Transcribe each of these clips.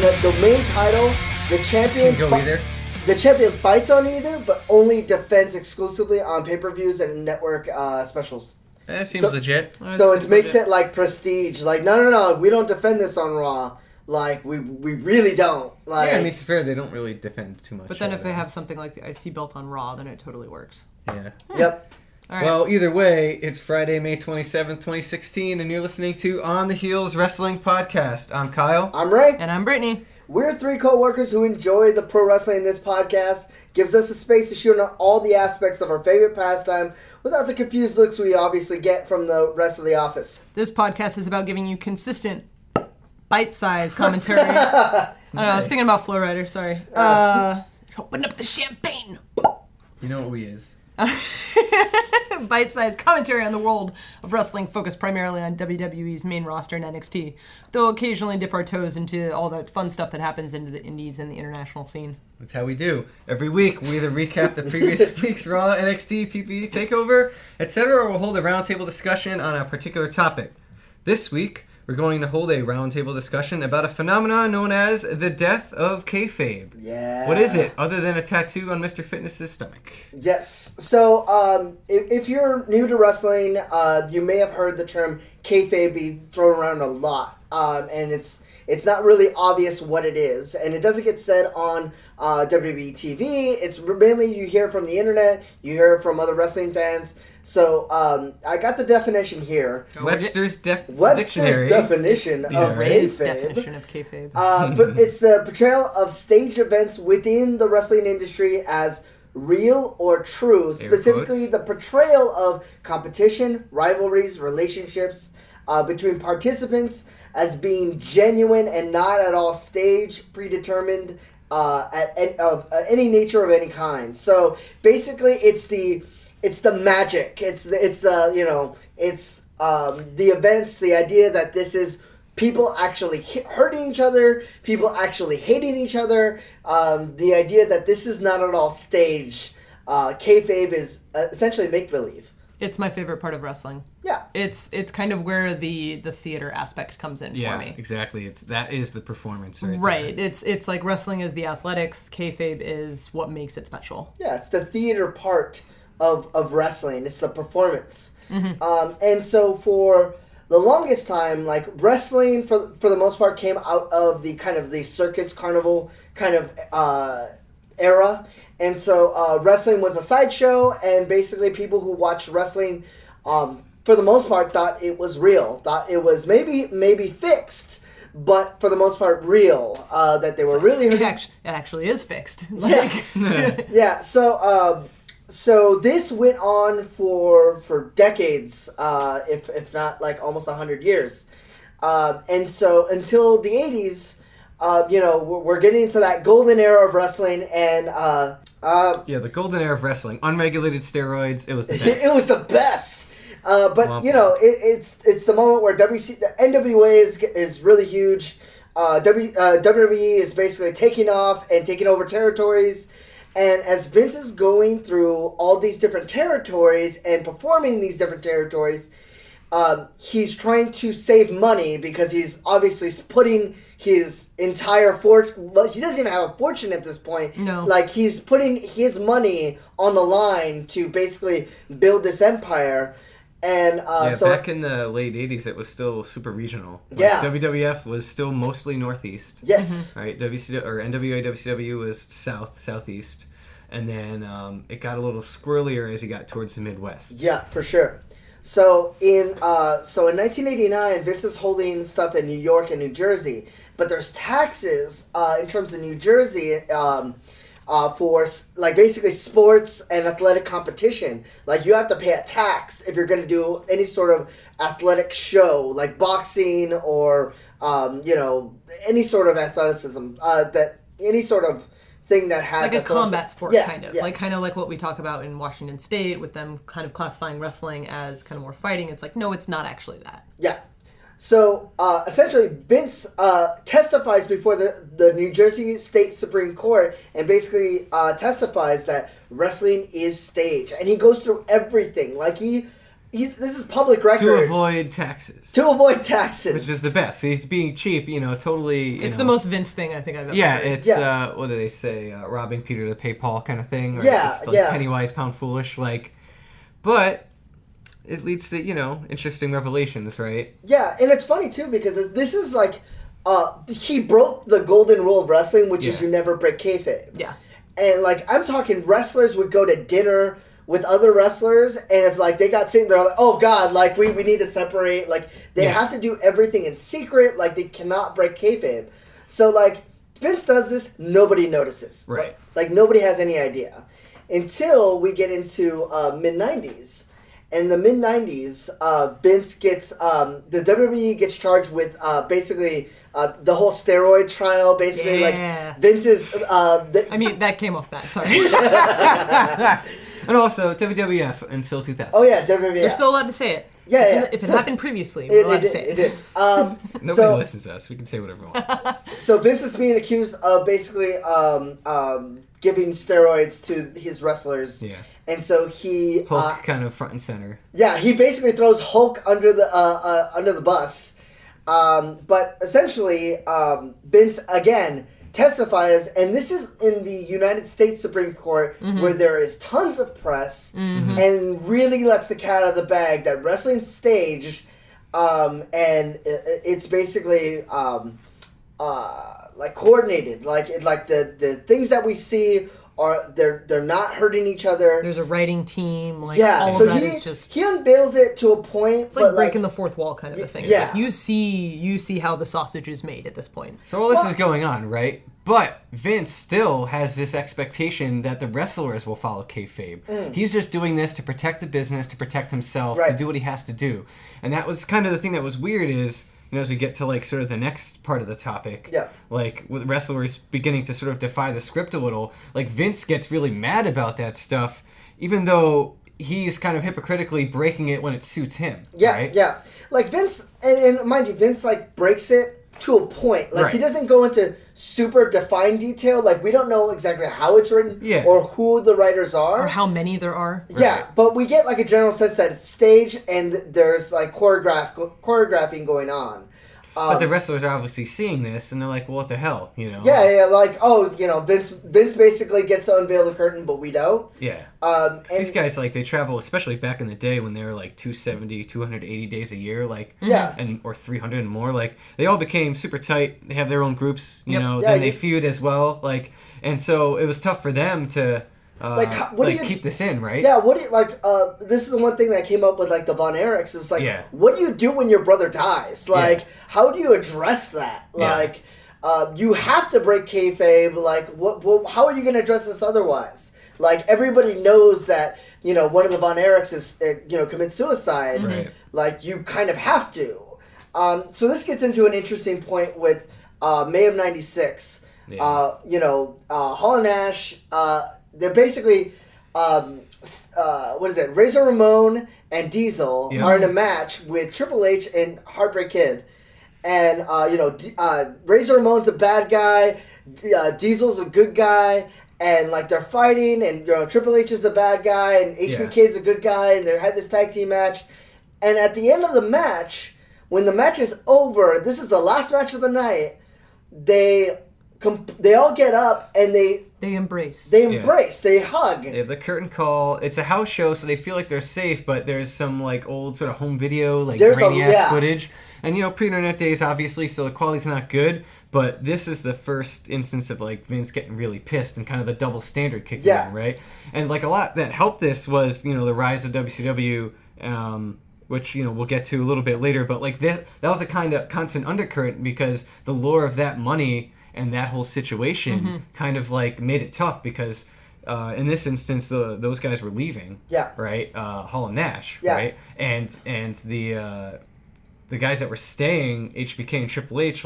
the main title, the champion Can go either. The champion fights on either, but only defends exclusively on pay-per-views and network specials. That seems legit. So it makes it like prestige. Like, no, we don't defend this on Raw. Like, we really don't. Like, yeah, I mean, to be fair, they don't really defend too much. But then if they have something like the IC belt on Raw, then it totally works. Yeah. Yep. All right. Well, either way, it's Friday, May 27th, 2016, and you're listening to On the Heels Wrestling Podcast. I'm Kyle. I'm Ray. And I'm Brittany. We're three co-workers who enjoy the pro wrestling. This podcast gives us a space to shoot on all the aspects of our favorite pastime without the confused looks we obviously get from the rest of the office. This podcast is about giving you consistent, bite-sized commentary. I don't know, I was thinking about Flow Rider, sorry. Open up the champagne! You know what we is. Bite-sized commentary on the world of wrestling focused primarily on WWE's main roster and NXT, though occasionally dip our toes into all that fun stuff that happens into the indies and the international scene. That's how we do. Every week, we either recap the previous week's Raw, NXT, PPE, TakeOver, etc., or we'll hold a roundtable discussion on a particular topic. This week, we're going to hold a roundtable discussion about a phenomenon known as the Death of Kayfabe. Yeah. What is it, other than a tattoo on Mr. Fitness's stomach? Yes. So, if you're new to wrestling, you may have heard the term kayfabe be thrown around a lot, and it's not really obvious what it is, and it doesn't get said on WWE TV. It's mainly you hear it from the internet, you hear it from other wrestling fans. So, I got the definition here. Webster's Webster's Dictionary. definition of Ray's kayfabe. definition of kayfabe. But it's the portrayal of staged events within the wrestling industry as real or true. Specifically, the portrayal of competition, rivalries, relationships between participants as being genuine and not at all staged, predetermined, of any nature of any kind. So basically, it's the magic. It's the events. The idea that this is people actually hurting each other, people actually hating each other. The idea that this is not at all staged. Kayfabe is essentially make believe. It's my favorite part of wrestling. Yeah. It's kind of where the theater aspect comes in for me. Yeah, exactly. That is the performance right there. It's like wrestling is the athletics, kayfabe is what makes it special. Yeah, it's the theater part of wrestling. It's the performance. Mm-hmm. And so for the longest time, like, wrestling for the most part came out of the kind of the circus carnival kind of era. And so wrestling was a sideshow, and basically people who watched wrestling for the most part thought it was real, thought it was maybe fixed, but for the most part real, that they were really hurting. It actually is fixed. Yeah. So this went on for decades, if not like almost 100 years. And so until the 80s, we're getting into that golden era of wrestling, and the golden era of wrestling. Unregulated steroids, it was the best. It was the best. But it's the moment where the NWA is really huge. WWE is basically taking off and taking over territories. And as Vince is going through all these different territories and performing in these different territories, he's trying to save money because he's obviously putting his entire fortune. Well, he doesn't even have a fortune at this point. No. Like, he's putting his money on the line to basically build this empire. And back in the late 80s, it was still super regional. WWF was still mostly northeast. Yes. Mm-hmm. Right. NWA, WCW was southeast, and then it got a little squirrelier as you got towards the Midwest. Yeah, for sure. So in 1989, Vince is holding stuff in New York and New Jersey, but there's taxes in terms of New Jersey. For like basically sports and athletic competition. Like, you have to pay a tax if you're going to do any sort of athletic show, like boxing or any sort of athleticism. Any sort of thing that has like a combat sport, kind of like what we talk about in Washington State with them kind of classifying wrestling as kind of more fighting. It's like, no, it's not actually that. Yeah. So, essentially, Vince testifies before the New Jersey State Supreme Court and basically testifies that wrestling is staged. And he goes through everything. Like, he this is public record. To avoid taxes. To avoid taxes. Which is the best. He's being cheap, totally. It's the most Vince thing I think I've ever heard. It's, what do they say? Robbing Peter to pay Paul kind of thing. Or Yeah, it's like penny wise, pound foolish. But it leads to, interesting revelations, right? Yeah, and it's funny, too, because this is he broke the golden rule of wrestling, which is you never break kayfabe. Yeah. And, I'm talking wrestlers would go to dinner with other wrestlers, and if, they got sitting there, oh, God, we need to separate. They have to do everything in secret. They cannot break kayfabe. So, Vince does this, nobody notices. Right. Nobody has any idea. Until we get into mid-90s. In the mid-90s, Vince gets, the WWE gets charged with basically the whole steroid trial, basically. Vince's... that came off bad, sorry. And also, WWF until 2000. Oh, yeah, WWF. You're still allowed to say it. Yeah, If it happened previously, we're allowed to say it. It did. Nobody listens to us. We can say whatever we want. So Vince is being accused of basically giving steroids to his wrestlers. Yeah. And so he... Hulk kind of front and center. Yeah, he basically throws Hulk under the bus. But essentially, Vince, again, testifies, and this is in the United States Supreme Court, where there is tons of press, and really lets the cat out of the bag that wrestling's staged, and it's basically coordinated, the things that we see are they're not hurting each other. There's a writing team. All so of that is just... He unveils it to a point. It's like breaking the fourth wall kind of a thing. Yeah. It's you see how the sausage is made at this point. So all this is going on, right? But Vince still has this expectation that the wrestlers will follow kayfabe. He's just doing this to protect the business, to protect himself, to do what he has to do. And that was kind of the thing that was weird is... as we get to sort of the next part of the topic, with wrestlers beginning to sort of defy the script a little, Vince gets really mad about that stuff, even though he's kind of hypocritically breaking it when it suits him. Yeah, right? yeah. Vince, and mind you, Vince breaks it to a point. He doesn't go into super defined detail. We don't know exactly how it's written or who the writers are. Or how many there are. Yeah, right. But we get a general sense that it's staged and there's choreographing going on. But the wrestlers are obviously seeing this, and they're like, well, what the hell, Yeah, Vince basically gets to unveil the curtain, but we don't. Yeah. And these guys, they travel, especially back in the day when they were 270, 280 days a year, or 300 and more, they all became super tight. They have their own groups, then they feud as well, and so it was tough for them to... keep this in, right? Yeah, what do you, this is the one thing that came up with, the Von Erichs, is, what do you do when your brother dies? How do you address that? You have to break kayfabe, how are you going to address this otherwise? Everybody knows that, one of the Von Erichs is, commits suicide. Right. You kind of have to. So this gets into an interesting point with May of 96. Yeah. Hall and Nash... they're basically, Razor Ramon and Diesel are in a match with Triple H and Heartbreak Kid. And, Razor Ramon's a bad guy, Diesel's a good guy, and, they're fighting, and, Triple H is the bad guy, and HBK is a good guy, and they had this tag team match. And at the end of the match, when the match is over, this is the last match of the night, they all get up, and they embrace. They hug. They have the curtain call. It's a house show, so they feel like they're safe, but there's some old sort of home video, grainy-ass footage. And, pre-internet days, obviously, so the quality's not good, but this is the first instance of, Vince getting really pissed and kind of the double standard kicking in, right? And, a lot that helped this was, the rise of WCW, which, we'll get to a little bit later, but, that was a kind of constant undercurrent because the lure of that money... and that whole situation kind of made it tough because in this instance those guys were leaving, right? Hall and Nash, right? And the guys that were staying, HBK and Triple H,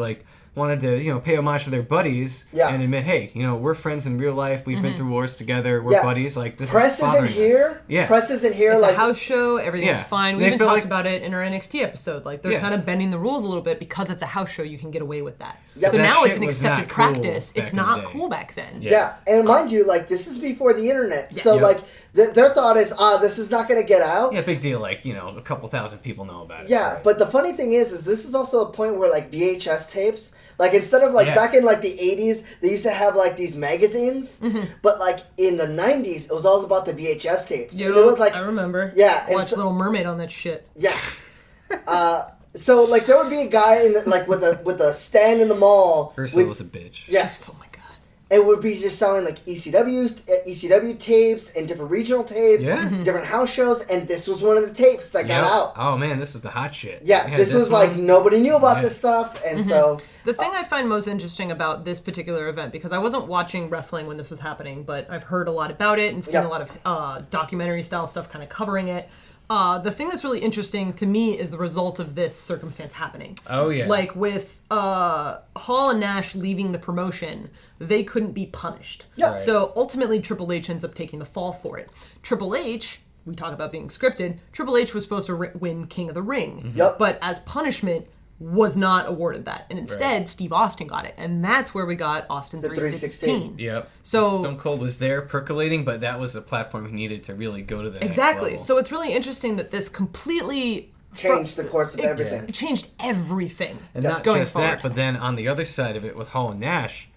wanted to pay homage to their buddies and admit, hey, we're friends in real life. We've been through wars together. We're buddies. This press is bothering isn't here. us. Yeah, press isn't here. It's a house show. Everything's fine. We They even feel talked about it in our NXT episode. They're kind of bending the rules a little bit because it's a house show. You can get away with that. Yeah. So That now shit it's an was not accepted cool practice. back It's in the not day. cool back then. Yeah, and mind you, this is before the internet. Yes. So, Yep. Their thought is, this is not going to get out. Yeah, big deal. Like, a couple thousand people know about it. Yeah, right? but the funny thing is this is also a point where, like, VHS tapes, like, instead of, like, back in, like, the 80s, they used to have, like, these magazines, but, like, in the 90s, it was all about the VHS tapes. Yo, and it was, like, I remember. Yeah. Watch Little Mermaid on that shit. Yeah. So, like, there would be a guy, with a stand in the mall. Ursula was a bitch. Yeah. Oh, my God. And would be just selling, like, ECW tapes and different regional tapes, different house shows, and this was one of the tapes that got out. Oh, man, this was the hot shit. Yeah, this was, like, nobody knew about this stuff, and so... The thing I find most interesting about this particular event, because I wasn't watching wrestling when this was happening, but I've heard a lot about it and seen a lot of documentary-style stuff kind of covering it. The thing that's really interesting to me is the result of this circumstance happening. Oh, yeah. Like, with Hall and Nash leaving the promotion, they couldn't be punished. Yeah. Right. So, ultimately, Triple H ends up taking the fall for it. Triple H, we talk about being scripted, Triple H was supposed to win King of the Ring. Yep. But as punishment, was not awarded that. And instead, Steve Austin got it. And that's where we got Austin 316. Yep. So Stone Cold was there percolating, but that was the platform he needed to really go to the next level. So it's really interesting that this completely changed the course of everything. It changed everything. And not going just forward. that, but then on the other side of it with Hall and Nash,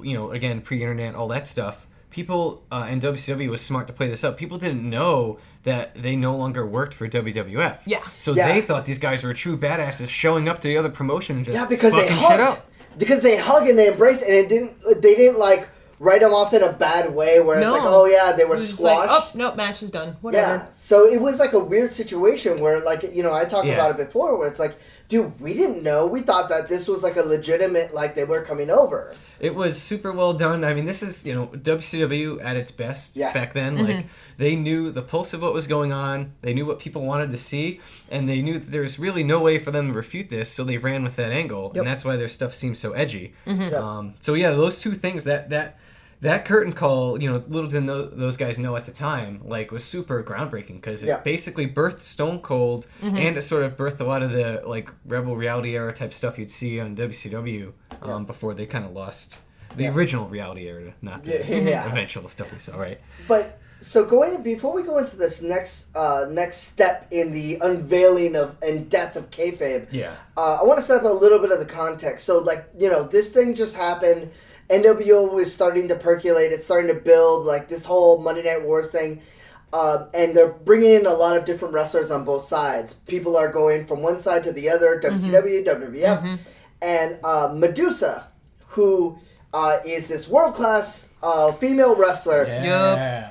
again, pre-internet, all that stuff, people and WCW was smart to play this up. People didn't know that they no longer worked for WWF. Yeah. So they thought these guys were true badasses showing up to the other promotion and just because fucking they shit hug. up. Because they hug and they embrace, and they didn't like write them off in a bad way where it's like, oh yeah, they were squashed. Like, oh no, match is done. Whatever. Yeah. So it was like a weird situation where, like, I talked about it before, where it's like, dude, we didn't know. We thought that this was like a legitimate, like, they were coming over. It was super well done. I mean, this is, WCW at its best back then. Mm-hmm. Like, they knew the pulse of what was going on. They knew what people wanted to see. And they knew that there was really no way for them to refute this. So they ran with that angle. And that's why their stuff seems so edgy. Mm-hmm. So, yeah, those two things, that curtain call, little did those guys know at the time, like, was super groundbreaking because it basically birthed Stone Cold and it sort of birthed a lot of the, like, Rebel reality era type stuff you'd see on WCW before they kind of lost the original reality era, not the eventual stuff we saw, right? But so before we go into this next step in the unveiling and death of kayfabe, I want to set up a little bit of the context. So, like, this thing just happened. NWO was starting to percolate. It's starting to build, like, this whole Monday Night Wars thing. And they're bringing in a lot of different wrestlers on both sides. People are going from one side to the other, WCW, WWF. And Medusa, who is this world-class female wrestler,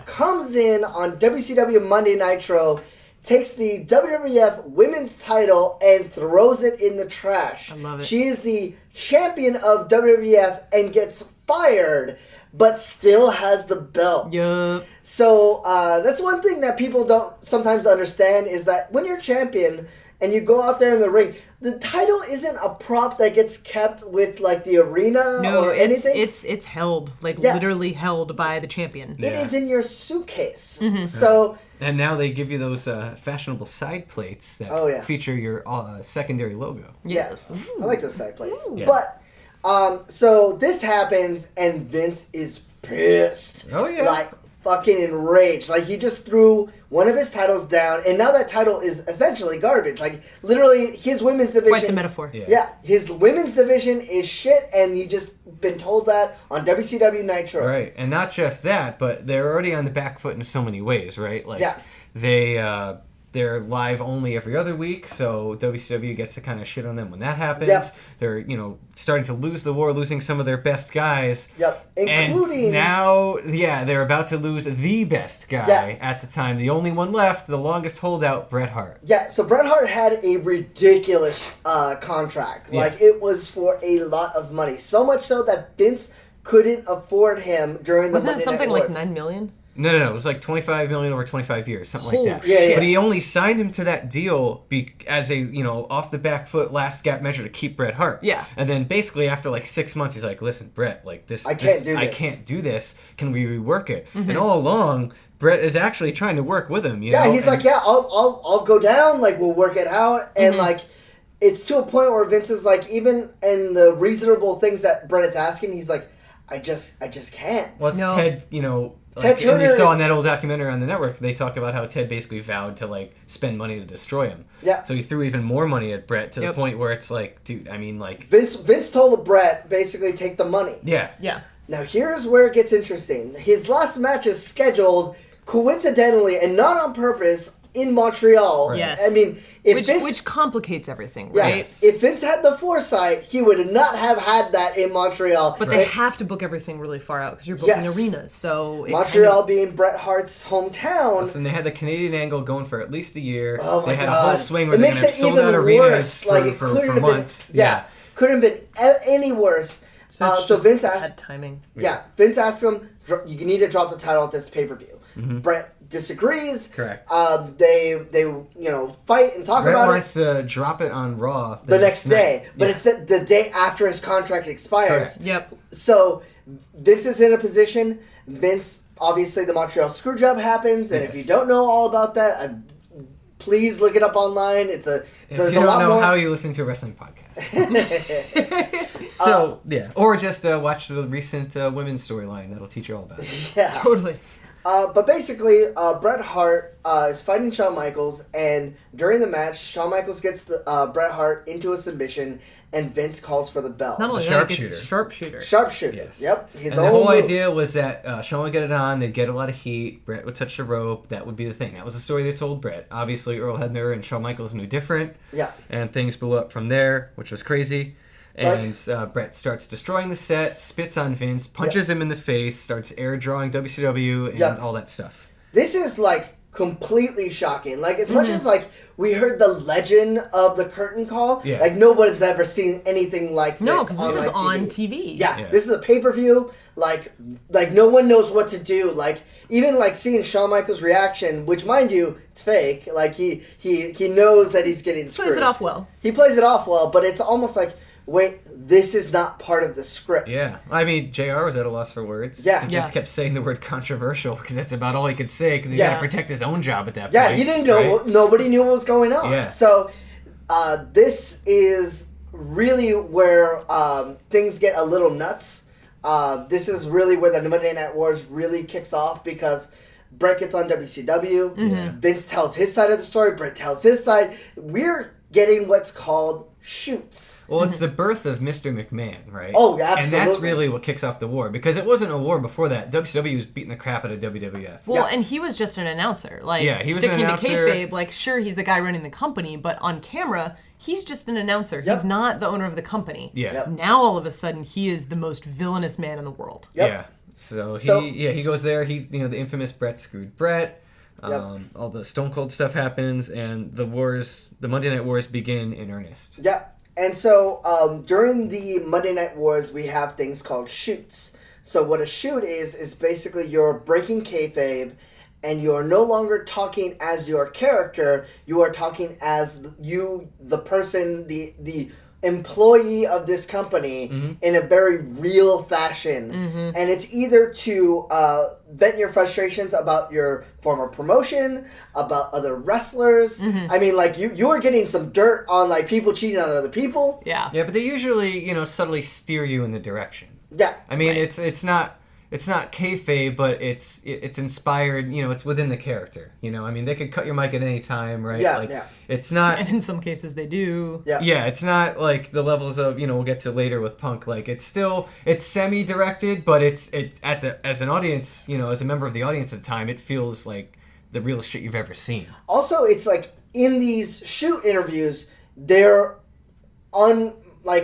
comes in on WCW Monday Nitro, takes the WWF Women's title and throws it in the trash. I love it. She is the champion of WWF and gets fired, but still has the belt. Yup. So that's one thing that people don't sometimes understand is that when you're champion and you go out there in the ring, the title isn't a prop that gets kept with, like, the arena or anything. It's held, like, literally held by the champion. It is in your suitcase. So... And now they give you those fashionable side plates that feature your secondary logo. Yes. I like those side plates. Yeah. But, so this happens, and Vince is pissed. Oh, yeah. Like, fucking enraged. Like, he just threw one of his titles down, and now that title is essentially garbage. Like, literally, his women's division... Quite the metaphor. Yeah, his women's division is shit, and you just been told that on WCW Nitro. Right, and not just that, but they're already on the back foot in so many ways, right? Like, they're live only every other week, so WCW gets to kind of shit on them when that happens. Yep. They're, starting to lose the war, losing some of their best guys. Yep, including... And now, they're about to lose the best guy at the time. The only one left, the longest holdout, Bret Hart. Yeah, so Bret Hart had a ridiculous contract. Like, it was for a lot of money. So much so that Vince couldn't afford him during the Wasn't it Monday something Night like Wars. $9 million? No. It was like $25 million over 25 years, something Holy like that. Yeah. But he only signed him to that deal as a, off the back foot last gap measure to keep Bret Hart. Yeah. And then basically after like 6 months, he's like, "Listen, Bret, like I can't do this. Can we rework it?" And all along, Bret is actually trying to work with him. Yeah, he's like, I'll go down. Like, we'll work it out, and like, it's to a point where Vince is like, even in the reasonable things that Bret is asking, he's like, I just can't. Well, it's No. Ted, Ted and Turner you saw is- in that old documentary on the network, they talk about how Ted basically vowed to, like, spend money to destroy him. Yeah. So he threw even more money at Brett to the Yep. point where it's like, dude, I mean, like... Vince told Brett, basically, take the money. Yeah. Yeah. Now, here's where it gets interesting. His last match is scheduled, coincidentally, and not on purpose, in Montreal. Right. Yes. I mean, if Vince... Which complicates everything, Yeah, right? Yes. if Vince had the foresight, he would not have had that in Montreal. But they have to book everything really far out because you're booking Yes. arenas. So it Montreal being Bret Hart's hometown. And they had the Canadian angle going for at least a year. Oh my they had god! a whole swing where it they're makes going it to have sold even out arenas worse. Like it for couldn't have months. been. Yeah, couldn't have been any worse. So, it's So just Vince bad timing. Vince asked him, "You need to drop the title at this pay per view." Bret disagrees. Correct. They fight and talk Brett about wants to drop it on Raw it the next day, night. but Yeah. it's the day after his contract expires. Correct. Yep. So Vince is in a position. Vince, obviously, the Montreal Screwjob happens, and if Yes. you don't know all about that, please look it up online. If There's you a don't lot know more. how you listen to a wrestling podcast. So, or just watch the recent women's storyline. That'll teach you all about it. Yeah. Totally. But basically, Bret Hart is fighting Shawn Michaels, and during the match, Shawn Michaels gets Bret Hart into a submission, and Vince calls for the bell. Not only The that, it gets sharpshooter. sharpshooter. Sharpshooter. Yes. Yep. His And own the whole move. idea was that Shawn would get it on, they'd get a lot of heat, Brett would touch the rope, that would be the thing. That was the story they told Brett. Obviously, Earl Hebner and Shawn Michaels knew different, Yeah. and things blew up from there, which was crazy. And Brett starts destroying the set, spits on Vince, punches him in the face, starts air drawing WCW, and Yep. all that stuff. This is like completely shocking. Like as much as like we heard the legend of the curtain call, Yeah. like nobody's ever seen anything like this. No, because this is live on TV. Yeah, Yeah. this is a pay-per-view. Like no one knows what to do. Like even like seeing Shawn Michaels' reaction, which mind you, it's fake. Like he knows that he's getting screwed. Plays it off well. He plays it off well, but it's almost like, wait, this is not part of the script. Yeah. I mean, JR was at a loss for words. Yeah. He just kept saying the word controversial, because that's about all he could say, because he Yeah. had to protect his own job at that point. Yeah, he didn't know. right? Nobody knew what was going on. Yeah. So this is really where things get a little nuts. This is really where the Monday Night Wars really kicks off, because Brett gets on WCW. Vince tells his side of the story. Brett tells his side. We're getting what's called shoots. Well, it's the birth of Mr. McMahon, right? Oh, yeah, And that's absolutely. really what kicks off the war, because it wasn't a war before that. WCW was beating the crap out of WWF. Well, Yeah. and he was just an announcer. Like, Yeah, he was an sticking announcer. to kayfabe, like, sure, he's the guy running the company, but on camera, he's just an announcer. Yep. He's not the owner of the company. Yeah. Yep. Now, all of a sudden, he is the most villainous man in the world. Yep. Yeah. So So- he goes there. He's the infamous Brett screwed Brett. Yep. All the Stone Cold stuff happens, and the Monday Night Wars begin in earnest. Yeah. And so during the Monday Night Wars, we have things called shoots. So what a shoot is basically you're breaking kayfabe, and you're no longer talking as your character. You are talking as you, the person, the employee of this company, in a very real fashion. And it's either to vent your frustrations about your former promotion, about other wrestlers. I mean, like you are getting some dirt on like people cheating on other people. Yeah. Yeah, but they usually subtly steer you in the direction. Yeah. I mean, Right. it's not kayfabe, but it's inspired. It's within the character. I mean, they could cut your mic at any time, right? Yeah, Like, yeah. It's not. And in some cases, they do. Yeah. Yeah, it's not like the levels of we'll get to later with Punk. Like it's semi-directed, but it's as an audience, as a member of the audience at the time, it feels like the real shit you've ever seen. Also, it's like in these shoot interviews, they're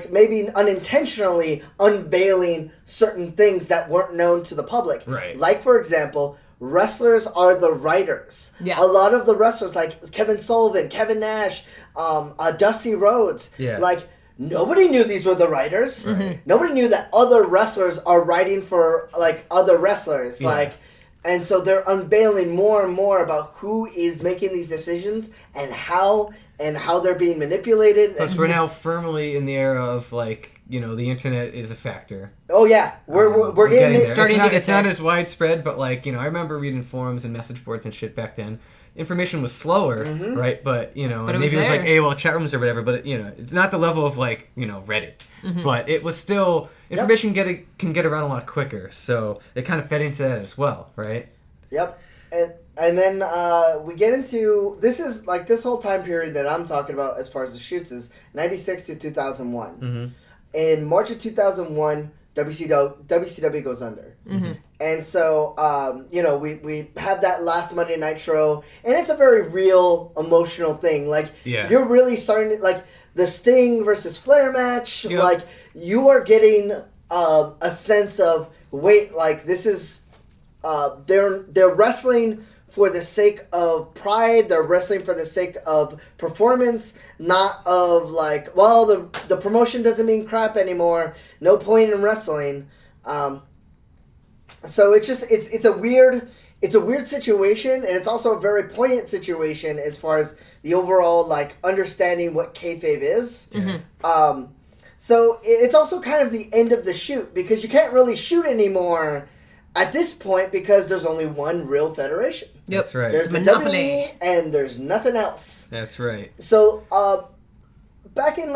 maybe unintentionally unveiling certain things that weren't known to the public. Right. Like, for example, wrestlers are the writers. Yeah. A lot of the wrestlers, like Kevin Sullivan, Kevin Nash, Dusty Rhodes, Yeah. like, nobody knew these were the writers. Right. Nobody knew that other wrestlers are writing for, like, other wrestlers. Yeah. Like, and so they're unveiling more and more about who is making these decisions and how they're being manipulated. Plus, And we're now it's- firmly in the era of like the internet is a factor. Oh yeah, we're getting there. starting to get it's not as widespread, but I remember reading forums and message boards and shit back then. Information was slower, right? But maybe it was like AOL chat rooms or whatever. But it's not the level of Reddit. But it was still information can get around a lot quicker. So it kind of fed into that as well, right? Yep. And then we get into this is this whole time period that I'm talking about as far as the shoots is 96 to 2001. In March of 2001, WCW goes under. And so, we have that last Monday Nitro, and it's a very real, emotional thing. You're really starting to, the Sting versus Flair match, you are getting a sense of, wait, this is, they're wrestling for the sake of pride, they're wrestling for the sake of performance, not of the promotion doesn't mean crap anymore, no point in wrestling. So it's a weird situation, and it's also a very poignant situation as far as the overall understanding what kayfabe is. So it's also kind of the end of the shoot, because you can't really shoot anymore at this point because there's only one real federation. Yep. That's right. There's the WWE, and there's nothing else. That's right. So back in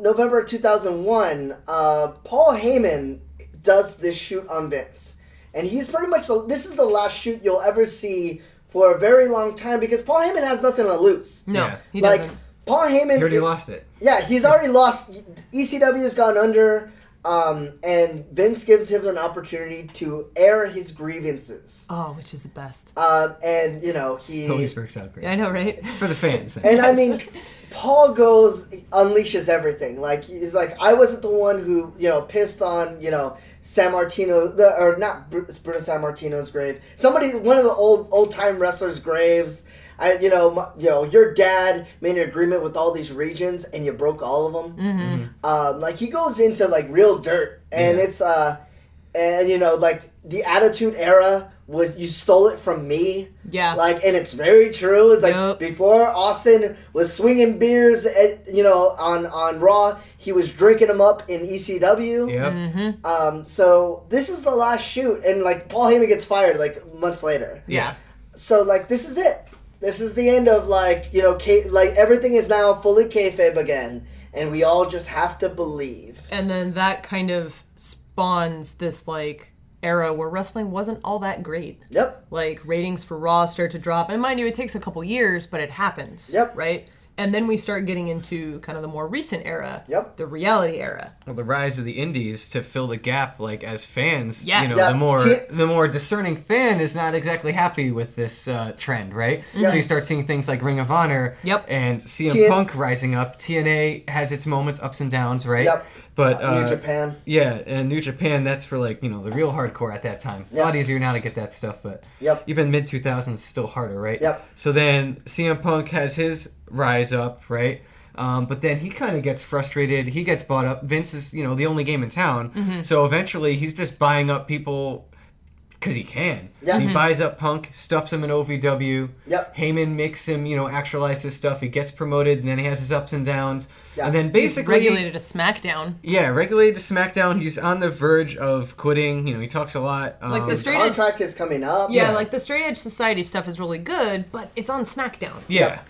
November 2001, Paul Heyman does this shoot on Vince. And he's pretty much, this is the last shoot you'll ever see for a very long time, because Paul Heyman has nothing to lose. No, he doesn't. Paul Heyman... He already lost it. Yeah, he's already lost. ECW has gone under, and Vince gives him an opportunity to air his grievances. Oh, which is the best. And, he... Always works out great. Yeah, I know, right? For the fans. And I mean... Paul unleashes everything. He's I wasn't the one who, pissed on, San Martino, or not Bruno San Martino's grave. One of the old time wrestlers' graves. Your dad made an agreement with all these regions, and you broke all of them. He goes into real dirt, and it's the Attitude Era was you stole it from me. Yeah. And it's very true. It's before Austin was swinging beers on Raw, he was drinking them up in ECW. Yep. So this is the last shoot, and Paul Heyman gets fired months later. Yeah. So this is it. This is the end of everything is now fully kayfabe again, and we all just have to believe. And then that kind of spawns this era where wrestling wasn't all that great. Yep. Ratings for Raw start to drop, and mind you, it takes a couple years, but it happens. Yep. Right? And then we start getting into kind of the more recent era. Yep. The reality era. Well, the rise of the indies to fill the gap, as fans, Yes. the more discerning fan is not exactly happy with this trend, right? So you start seeing things like Ring of Honor and CM Punk rising up. TNA has its moments, ups and downs, right? Yep. But New Japan. Yeah, and New Japan, that's for the real hardcore at that time. It's a lot easier now to get that stuff, but even mid 2000s is still harder, right? Yep. So then CM Punk has his rise up, right? But then he kind of gets frustrated. He gets bought up. Vince is, the only game in town. So eventually he's just buying up people because he can. Yeah. He buys up Punk, stuffs him in OVW. Yep. Heyman makes him, actualize his stuff. He gets promoted, and then he has his ups and downs. Yeah. And then basically... He's regulated to SmackDown. Yeah, regulated to SmackDown. He's on the verge of quitting. He talks a lot. The His straight contract is coming up. Yeah, the Straight Edge Society stuff is really good, but it's on SmackDown. Yeah.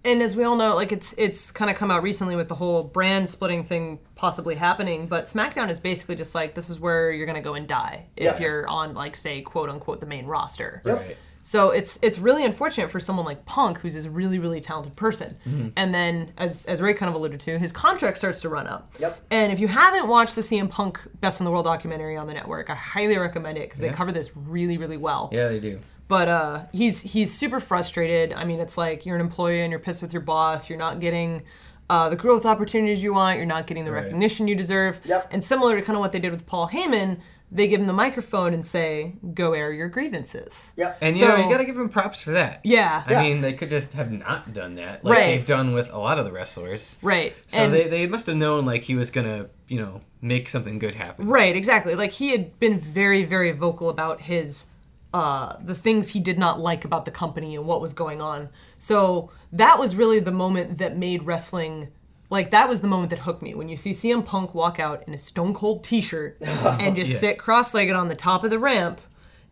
And as we all know, it's kind of come out recently with the whole brand splitting thing possibly happening, but SmackDown is basically just this is where you're going to go and die if you're on, say, quote unquote, the main roster. Yep. Right. So it's really unfortunate for someone like Punk, who's this really, really talented person. And then, as Ray kind of alluded to, his contract starts to run up. Yep. And if you haven't watched the CM Punk Best in the World documentary on the network, I highly recommend it because they cover this really, really well. Yeah, they do. But he's super frustrated. I mean, it's you're an employee and you're pissed with your boss. You're not getting the growth opportunities you want. You're not getting the recognition you deserve. Yep. And similar to kind of what they did with Paul Heyman, they give him the microphone and say, go air your grievances. Yep. And, So- you got to give him props for that. Yeah. I mean, they could just have not done that. Right. They've done with a lot of the wrestlers. Right. So And- they must have known, he was going to, make something good happen. Right, exactly. He had been very, very vocal about his the things he did not like about the company and what was going on. So that was really the moment that made wrestling Like, that was the moment that hooked me. When you see CM Punk walk out in a Stone Cold t-shirt and just sit cross-legged on the top of the ramp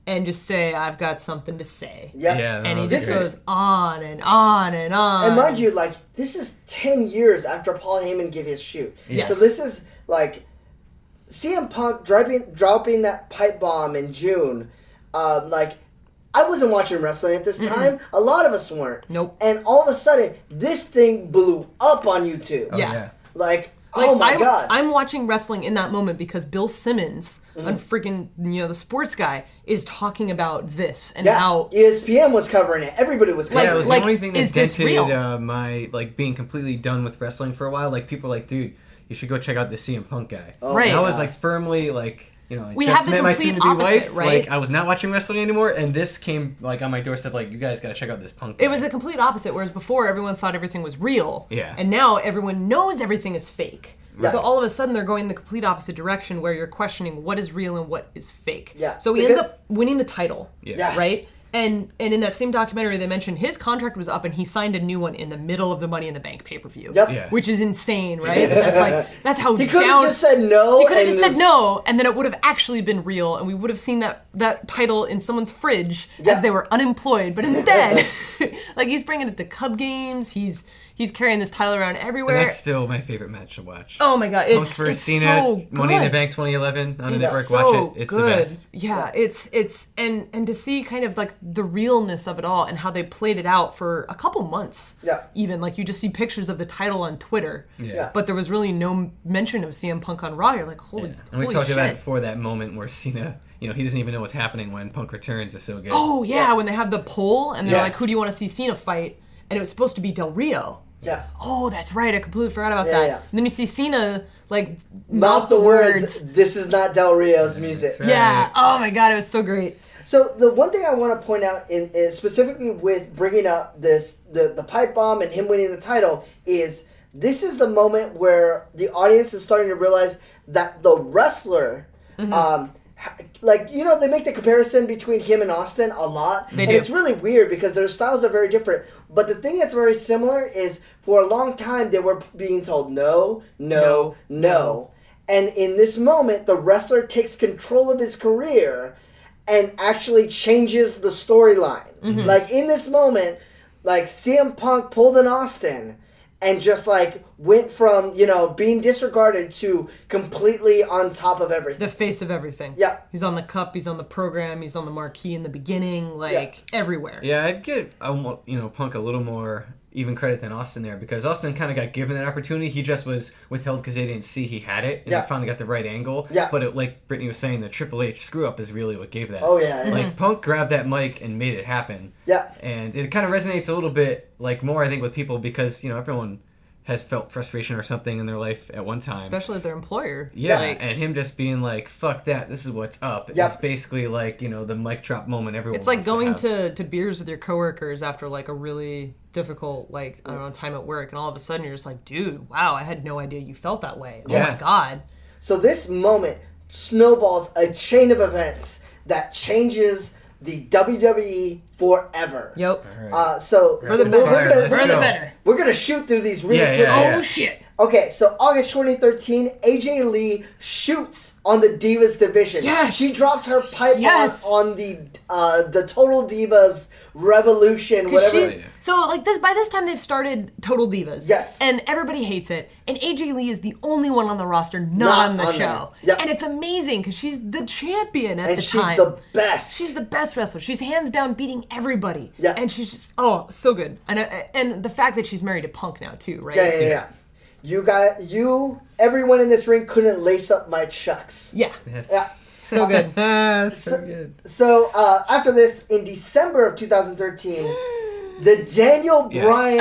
and just say, "I've got something to say." Yep. Yeah, And he that just was goes on and on and on. And mind you, like, this is 10 years after Paul Heyman gave his shoot. Yes. So this is, like, CM Punk dropping that pipe bomb in June. Like, I wasn't watching wrestling at this time. A lot of us weren't. Nope. And all of a sudden, this thing blew up on YouTube. Oh, Yeah. yeah. Like, oh my God. I'm watching wrestling in that moment because Bill Simmons, on freaking, the sports guy, is talking about this and Yeah, how... ESPN was covering it. Everybody was covering Yeah, it was like, the only thing is that this real? dented my, like, being completely done with wrestling for a while. Like, people were like, dude, you should go check out the CM Punk guy. Oh, Right. And I was, God. like, firmly, like... I We just have the met my complete soon-to-be opposite, wife. right? Like, I was not watching wrestling anymore, and this came, like, on my doorstep, like, you guys gotta check out this Punk guy. It was the complete opposite, whereas before everyone thought everything was real. Yeah. And now everyone knows everything is fake. Yeah. So all of a sudden they're going the complete opposite direction where you're questioning what is real and what is fake. Yeah, So he because- ends up winning the title. Yeah. Right? And in that same documentary they mentioned his contract was up and he signed a new one in the middle of the Money in the Bank pay-per-view. Yep. Yeah. Which is insane, right? That's how He could down... have just said no. He could have and just said this- no, and then it would have actually been real, and we would have seen that title in someone's fridge Yeah. as they were unemployed. But instead, like, he's bringing it to Cub games. He's carrying this title around everywhere. And that's still my favorite match to watch. Oh my god, Punk it's vs. so Cena, good. Money in the Bank 2011 on the It's network. so Watch it. It's good. the best. Yeah, it's and to see kind of like the realness of it all and how they played it out for a couple months. Yeah. Even like you just see pictures of the title on Twitter. Yeah. But there was really no mention of CM Punk on Raw. You're like, holy, Yeah. And we holy talked shit. about it before that moment where Cena, he doesn't even know what's happening when Punk returns is so good. Oh yeah, when they have the poll and they're Yes. like, who do you want to see Cena fight? And it was supposed to be Del Rio. Yeah. Oh, that's right. I completely forgot about Yeah, that. yeah. And then you see Cena like Mouth the words, this is not Del Rio's music. That's right. Yeah. Oh my god, it was so great. So the one thing I want to point out, is specifically with bringing up the pipe bomb and him winning the title, is this is the moment where the audience is starting to realize that the wrestler, they make the comparison between him and Austin a lot. They and do. it's really weird because their styles are very different. But the thing that's very similar is for a long time they were being told no. And in this moment, the wrestler takes control of his career and actually changes the storyline. Like, in this moment, like, CM Punk pulled an Austin and just, like, went from, being disregarded to completely on top of everything. The face of everything. Yeah. He's on the cup, he's on the program, he's on the marquee in the beginning, like everywhere. Yeah, I'd give Punk a little more even credit than Austin there because Austin kind of got given that opportunity. He just was withheld because they didn't see he had it, and Yeah. he finally got the right angle. Yeah. But like Brittany was saying, the Triple H screw up is really what gave that. Oh, yeah. Like Punk grabbed that mic and made it happen. Yeah. And it kind of resonates a little bit like more I think with people because everyone has felt frustration or something in their life at one time. Especially their employer. Yeah, Like, and him just being like, fuck that, this is what's up. Yep. It's basically like, the mic drop moment everyone it's like wants going have. to beers with your coworkers after like a really difficult time at work, and all of a sudden you're just like, dude, wow, I had no idea you felt that way. Oh Yeah. my god. So this moment snowballs a chain of events that changes the WWE forever. Yep. So For the we're better. gonna- For the better. We're gonna shoot through these really Yeah, quickly. yeah, yeah. Oh shit. Okay, so August 2013, AJ Lee shoots on the Divas division. Yes! She drops her pipe Yes! on the Total Divas Revolution, whatever. So like this, by this time they've started Total Divas. Yes. And everybody hates it. And AJ Lee is the only one on the roster not on the on show. there. Yep. And it's amazing because she's the champion at And the she's time. the best. She's the best wrestler. She's hands down beating everybody. Yeah. And she's just so good. And the fact that she's married to Punk now too, right? Yeah. Everyone in this ring couldn't lace up my chucks. Yeah. That's Yeah. So good. so good. So after this, in December of 2013, the Daniel Yes. Bryan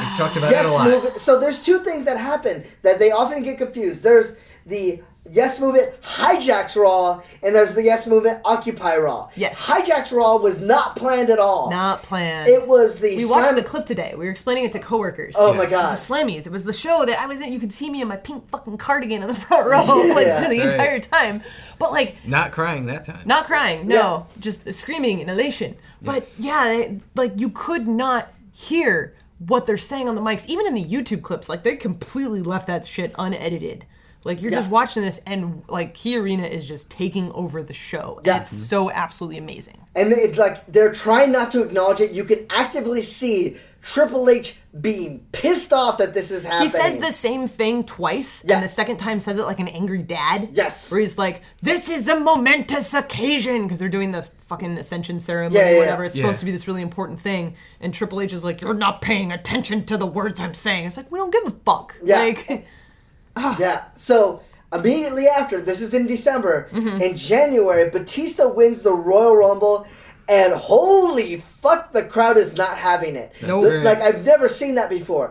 We've talked about it a Yes lot. movement. So there's two things that happen that they often get confused. There's the Yes Movement hijacks Raw, and there's the Yes Movement Occupy Raw. Yes. Hijacks Raw was not planned at all. Not planned. It was the We watched the clip today. We were explaining it to coworkers. Oh my It God. was the Slammies. It was the show that I was in. You could see me in my pink fucking cardigan in the front row Yeah. the Right. entire time. But like, Not crying that time. not crying, no, just screaming in elation. But Yes. yeah, like you could not hear what they're saying on the mics, even in the YouTube clips, like they completely left that shit unedited. Like you're just watching this and like Key Arena is just taking over the show. And it's so absolutely amazing. And it's like they're trying not to acknowledge it. You can actively see Triple H being pissed off that this is happening. He says the same thing twice, and the second time says it like an angry dad. Yes. Where he's like, this is a momentous occasion, because they're doing the fucking Ascension ceremony or whatever. It's supposed to be this really important thing. And Triple H is like, you're not paying attention to the words I'm saying. It's like, we don't give a fuck. Yeah. Like, yeah. So immediately after, this is in December, in January, Batista wins the Royal Rumble. And holy fuck, the crowd is not having it. Nope. So, like, I've never seen that before.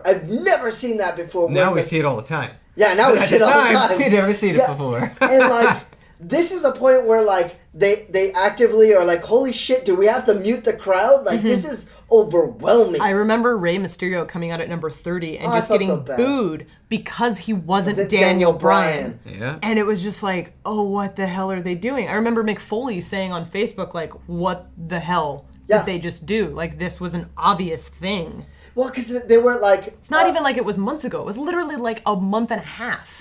Now we see it all the time. Yeah, now we see it all the time. We'd never seen it before. And, like, this is a point where, like, they actively are like, holy shit, do we have to mute the crowd? Like, this is overwhelming. I remember Rey Mysterio coming out at number 30 and just getting booed because he wasn't Daniel Bryan. Yeah. And it was just like, oh, what the hell are they doing? I remember Mick Foley saying on Facebook, like, what the hell did they just do? Like, this was an obvious thing. Well, because they were like... It's not even like it was months ago. It was literally like a month and a half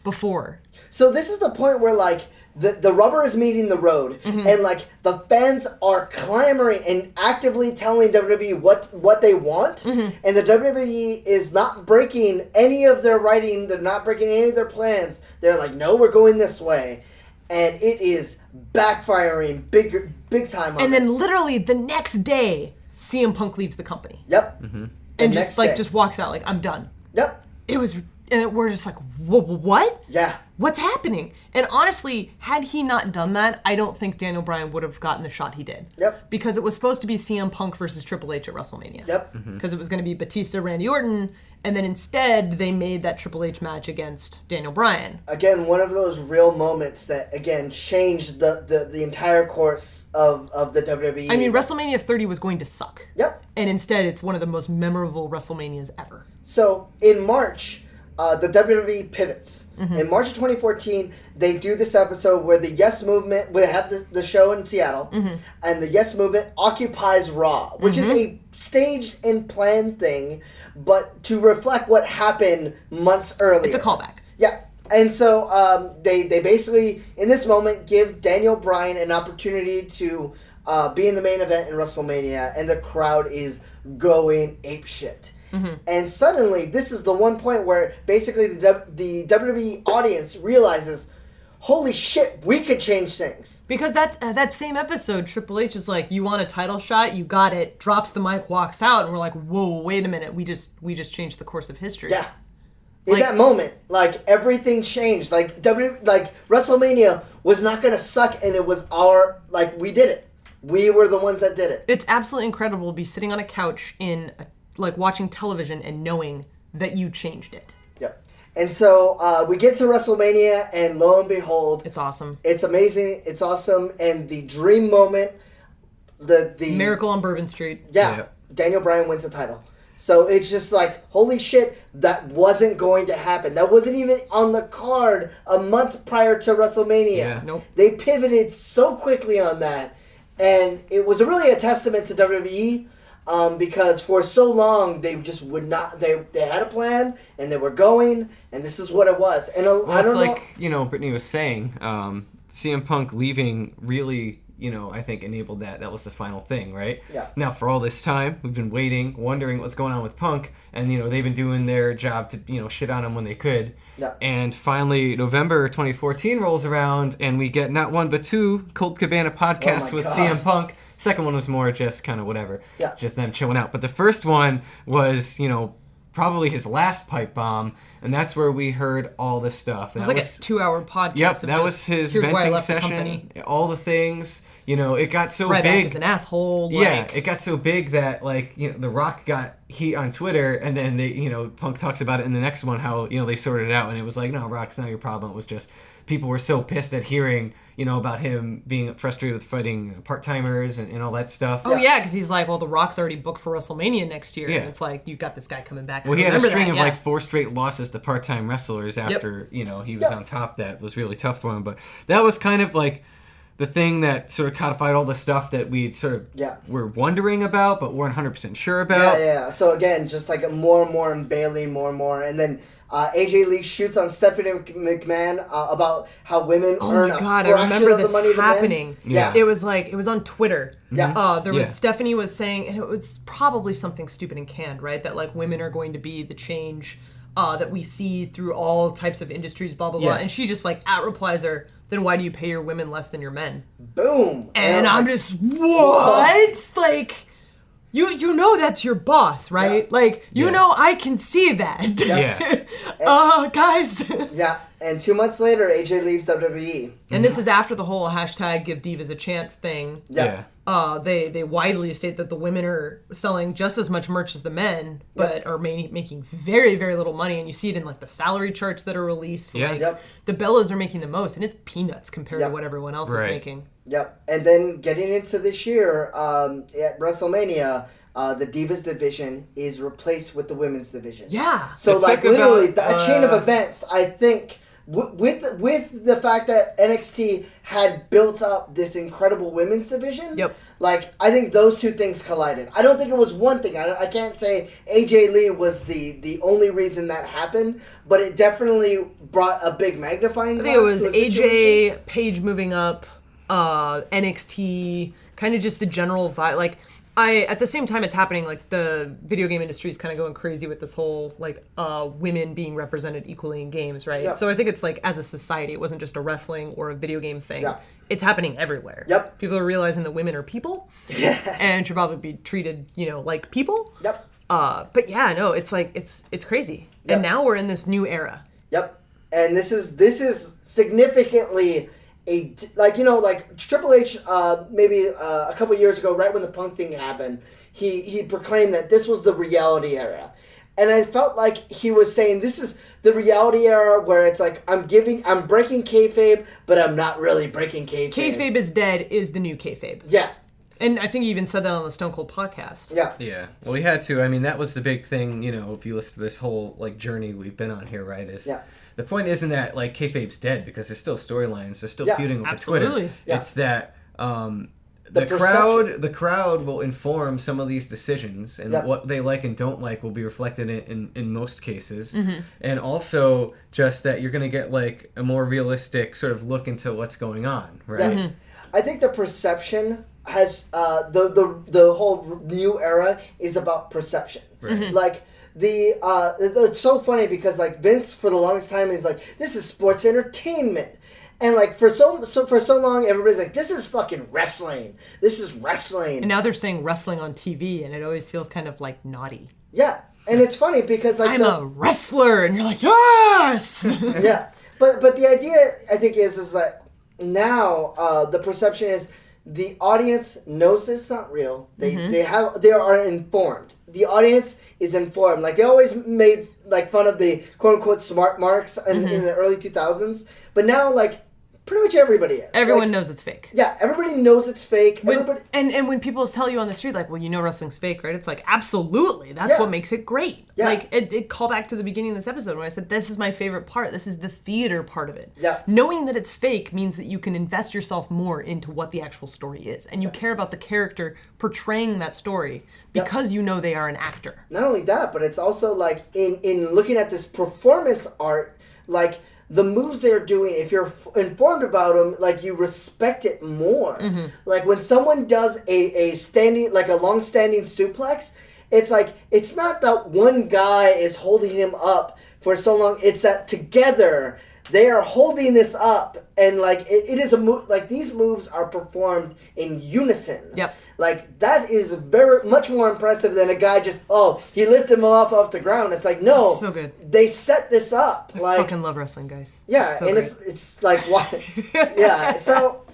before. So this is the point where, like, the rubber is meeting the road, and, like, the fans are clamoring and actively telling WWE what they want, and the WWE is not breaking any of their writing, they're not breaking any of their plans. They're like, no, we're going this way. And it is backfiring big time on And this. then literally the next day, CM Punk leaves the company. Yep. And just walks out like, I'm done. Yep. It was... And we're just like, what? Yeah. What's happening? And honestly, had he not done that, I don't think Daniel Bryan would have gotten the shot he did. Yep. Because it was supposed to be CM Punk versus Triple H at WrestleMania. Yep. Because it was going to be Batista, Randy Orton, and then instead they made that Triple H match against Daniel Bryan. Again, one of those real moments that, again, changed the entire course of the WWE. I mean, WrestleMania 30 was going to suck. Yep. And instead, it's one of the most memorable WrestleManias ever. So, in March... the WWE pivots. In March of 2014, they do this episode where the Yes Movement, we have the show in Seattle, and the Yes Movement occupies Raw, which is a staged and planned thing, but to reflect what happened months earlier. It's a callback. Yeah. And so they basically, in this moment, give Daniel Bryan an opportunity to be in the main event in WrestleMania, and the crowd is going apeshit. And suddenly, this is the one point where basically the WWE audience realizes, holy shit, we could change things. Because that same episode, Triple H is like, you want a title shot? You got it. Drops the mic, walks out, and we're like, whoa, wait a minute. We just changed the course of history. Yeah. In that moment, like, everything changed. Like, WrestleMania was not going to suck, and it was we did it. We were the ones that did it. It's absolutely incredible to be sitting on a couch watching television and knowing that you changed it. Yep. And so we get to WrestleMania, and lo and behold, it's awesome. It's amazing. It's awesome, and the dream moment, the Miracle on Bourbon Street. Yeah, Daniel Bryan wins the title. So it's just like, holy shit, that wasn't going to happen. That wasn't even on the card a month prior to WrestleMania. Yeah. Nope. They pivoted so quickly on that, and it was really a testament to WWE. Because for so long they just would not. They had a plan and they were going, and this is what it was. And I don't know. Brittany was saying, CM Punk leaving really, I think enabled that. That was the final thing, right? Yeah. Now for all this time, we've been waiting, wondering what's going on with Punk, and they've been doing their job to shit on him when they could. Yeah. And finally, November 2014 rolls around, and we get not one but two Colt Cabana podcasts with CM Punk. Second one was more just kind of whatever, just them chilling out. But the first one was, probably his last pipe bomb, and that's where we heard all this stuff. It was like a 2-hour podcast. Yep, that was his venting session. All the things. It got so big. Ryback is an asshole. Yeah, it got so big that The Rock got heat on Twitter, and then they, Punk talks about it in the next one how they sorted it out, and it was like, no, Rock's not your problem. It was just people were so pissed at hearing about him being frustrated with fighting part-timers and all that stuff. Oh, yeah, because he's like, well, The Rock's already booked for WrestleMania next year. Yeah. And it's like, you got this guy coming back. Well, he had a string of 4 straight losses to part-time wrestlers after, he was on top. That was really tough for him. But that was kind of like the thing that sort of codified all the stuff that we sort of were wondering about, but weren't 100% sure about. Yeah. So again, just like more and more in Bailey, more and more, and then AJ Lee shoots on Stephanie McMahon about how women earn a fraction I remember of this the money happening. Yeah. It was on Twitter. Yeah. There was Stephanie was saying, and it was probably something stupid and canned, right? That like women are going to be the change that we see through all types of industries, blah blah blah. And she just like replies her, then why do you pay your women less than your men? Boom. And I'm like, just what? Like. You know that's your boss, right? Yeah. Like, you know I can see that. Yeah. Guys. Yeah, and 2 months later, AJ leaves WWE. And this is after the whole hashtag Give Divas a Chance thing. Yeah. They widely state that the women are selling just as much merch as the men, but are making very, very little money. And you see it in like the salary charts that are released. Yeah. Like, the Bellas are making the most, and it's peanuts compared to what everyone else is making. Yep. And then getting into this year, at WrestleMania, the Divas division is replaced with the women's division. Yeah. So like literally a chain of events, I think, with the fact that NXT had built up this incredible women's division. Yep. Like, I think those two things collided. I don't think it was one thing. I can't say AJ Lee was the only reason that happened, but it definitely brought a big magnifying glass. I think it was to a situation. AJ, Paige moving up, NXT, kind of just the general vibe. Like, at the same time it's happening, like the video game industry is kind of going crazy with this whole like women being represented equally in games, right? Yeah. So I think it's like as a society, it wasn't just a wrestling or a video game thing. Yeah. It's happening everywhere. Yep. People are realizing that women are people, and should probably be treated, like people. Yep. But yeah, no, it's like it's crazy, Yep. and now we're in this new era. Yep. And this is significantly like Triple H maybe a couple years ago, right when the Punk thing happened, he proclaimed that this was the reality era. And I felt like he was saying this is the reality era where it's like I'm breaking kayfabe, but I'm not really breaking kayfabe. Kayfabe is dead is the new kayfabe. Yeah. And I think he even said that on the Stone Cold podcast. Yeah. Yeah. Well, we had to. I mean, that was the big thing, if you listen to this whole like journey we've been on here, right? The point isn't that like kayfabe's dead, because there's still storylines, they're still feuding over Twitter. Yeah. It's that the crowd will inform some of these decisions, and what they like and don't like will be reflected in most cases. Mm-hmm. And also just that you're going to get like a more realistic sort of look into what's going on, right? Yeah. Mm-hmm. I think the perception has the whole new era is about perception. Right. Mm-hmm. Like it's so funny because like Vince for the longest time is like, this is sports entertainment. And like for so long everybody's like, this is fucking wrestling. This is wrestling. And now they're saying wrestling on TV, and it always feels kind of like naughty. Yeah. And it's funny because like I'm a wrestler, and you're like, yes. Yeah. But the idea I think is like now the perception is the audience knows it's not real. They are informed. The audience is informed. Like they always made like fun of the quote unquote smart marks in the early 2000s, but now like pretty much everybody is. Everyone knows it's fake. Yeah, everybody knows it's fake. And when people tell you on the street, like, well, wrestling's fake, right? It's like, absolutely. That's what makes it great. Yeah. Like, it call back to the beginning of this episode when I said, this is my favorite part. This is the theater part of it. Yeah. Knowing that it's fake means that you can invest yourself more into what the actual story is. And you care about the character portraying that story because you know they are an actor. Not only that, but it's also like in looking at this performance art, like the moves they're doing, if you're informed about them, like you respect it more. Mm-hmm. Like when someone does a standing, like a long-standing suplex, it's like it's not that one guy is holding him up for so long. It's that together they are holding this up, and like it is a move. Like these moves are performed in unison. Yep. Like that is very much more impressive than a guy just he lifted him off the ground. It's like no, It's so good. They set this up. I fucking love wrestling, guys. Yeah, so and great. it's like why? Yeah, so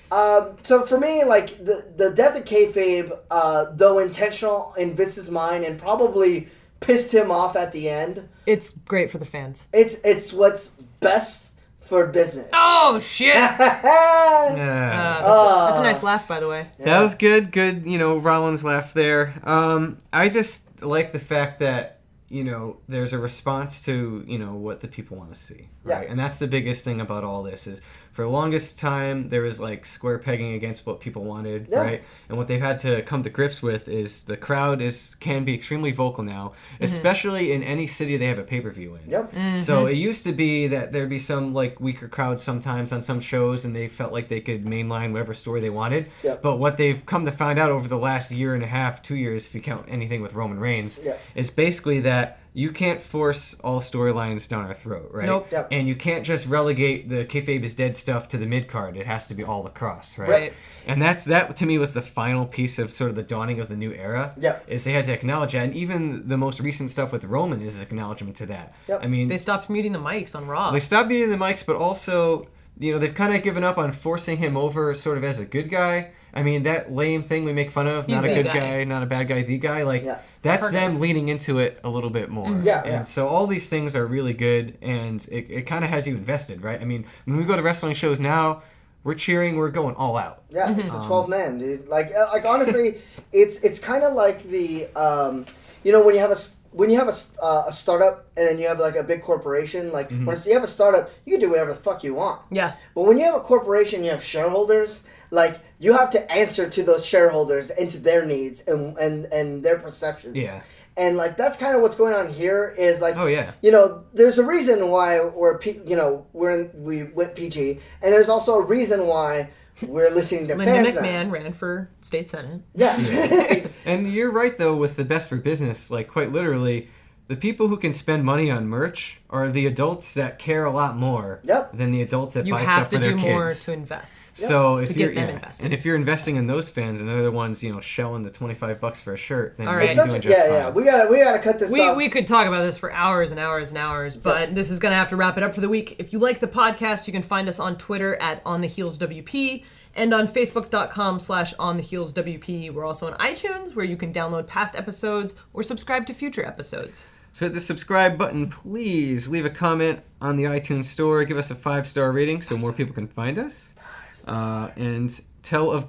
for me, like the death of kayfabe, though intentional in Vince's mind and probably pissed him off at the end. It's great for the fans. It's what's best for business. Oh shit! Yeah. That's a nice laugh, by the way. That was good. Good, Rollins laugh there. I just like the fact that, there's a response to, what the people want to see. Right? Yeah. And that's the biggest thing about all this is, for the longest time, there was like square pegging against what people wanted, right? And what they've had to come to grips with is the crowd can be extremely vocal now, especially in any city they have a pay-per-view in. So it used to be that there'd be some like weaker crowd sometimes on some shows, and they felt like they could mainline whatever story they wanted. But what they've come to find out over the last year and a half, 2 years, if you count anything with Roman Reigns, is basically that you can't force all storylines down our throat, right? Nope. And you can't just relegate the kayfabe is dead stuff to the mid-card. It has to be all across, right? And that, to me, was the final piece of sort of the dawning of the new era, is they had to acknowledge that. And even the most recent stuff with Roman is an acknowledgement to that. I mean, they stopped muting the mics on Raw. They stopped muting the mics, but also, you know, they've kind of given up on forcing him over sort of as a good guy. I mean, that lame thing we make fun of, He's not a the good guy. not a bad guy, the guy, like, that's them leaning into it a little bit more. And so all these things are really good, and it kind of has you invested, right? I mean, when we go to wrestling shows now, we're cheering, we're going all out. It's a 12-man, dude. Like honestly, it's kind of like the, you know, when you have a startup and then you have like a big corporation, like when you have a startup, you can do whatever the fuck you want. But when you have a corporation, you have shareholders. Like, you have to answer to those shareholders and to their needs and their perceptions. And, like, that's kind of what's going on here is, like, you know, there's a reason why we went PG, and there's also a reason why we're listening to Linda fans McMahon now. ran for state senate. And you're right, though, with the best for business, like, quite literally, the people who can spend money on merch are the adults that care a lot more than the adults that buy stuff for their kids. You have to do more to invest. So if you're invested. And if you're investing in those fans and they're the ones, you know, shelling the $25 for a shirt, then right. you're doing just fine. We gotta cut this off. We could talk about this for hours and hours and hours, but this is gonna have to wrap it up for the week. If you like the podcast, you can find us on Twitter at OnTheHeelsWP and on Facebook.com/OnTheHeelsWP. We're also on iTunes, where you can download past episodes or subscribe to future episodes. So hit the subscribe button, please. Leave a comment on the iTunes store. Give us a 5-star rating so more people can find us. And tell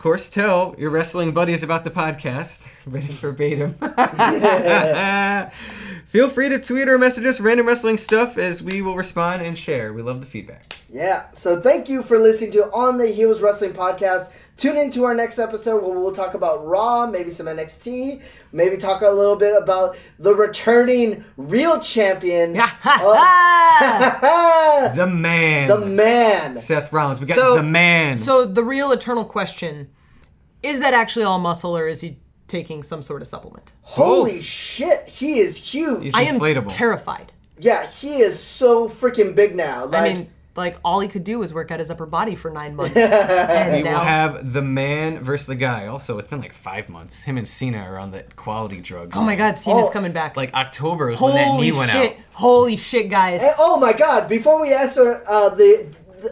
your wrestling buddies about the podcast. Ready verbatim. Feel free to tweet or message us random wrestling stuff as we will respond and share. We love the feedback. So thank you for listening to On the Heels Wrestling Podcast. Tune in to our next episode where we'll talk about Raw, maybe some NXT, maybe talk a little bit about the returning real champion. The man. The man. Seth Rollins. We got the man. So the real eternal question, is that actually all muscle, or is he taking some sort of supplement? Holy shit, he is huge. He's I am inflatable. terrified. Yeah, he is so freaking big now. Like, I mean, like, all he could do was work out his upper body for 9 months. We And will now, have the man versus the guy. Also, it's been like 5 months. Him and Cena are on the quality drugs. oh my God, Cena's coming back. Like October is when that knee went out. Holy shit, guys. and, oh my God, before we answer,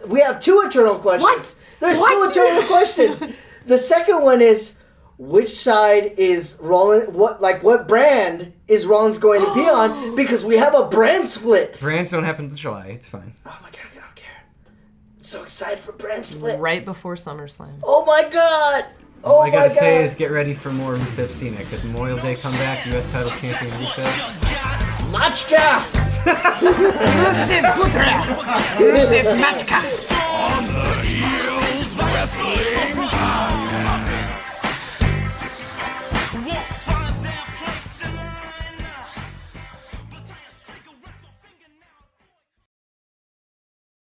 we have 2 eternal questions. What? There's What? 2 eternal questions. The second one is, which side is Rollins? What brand is Rollins going to be on? Because we have a brand split. Brands don't happen until July. It's fine. Oh my God, I don't care. I'm so excited for brand split. Right before SummerSlam. Oh my God. All Oh I my gotta God. say is get ready for more Rusev Cena because Memorial Day comeback, U.S. title champion Rusev. Machka. Rusev Putra! Rusev Machka! On the Heels Wrestling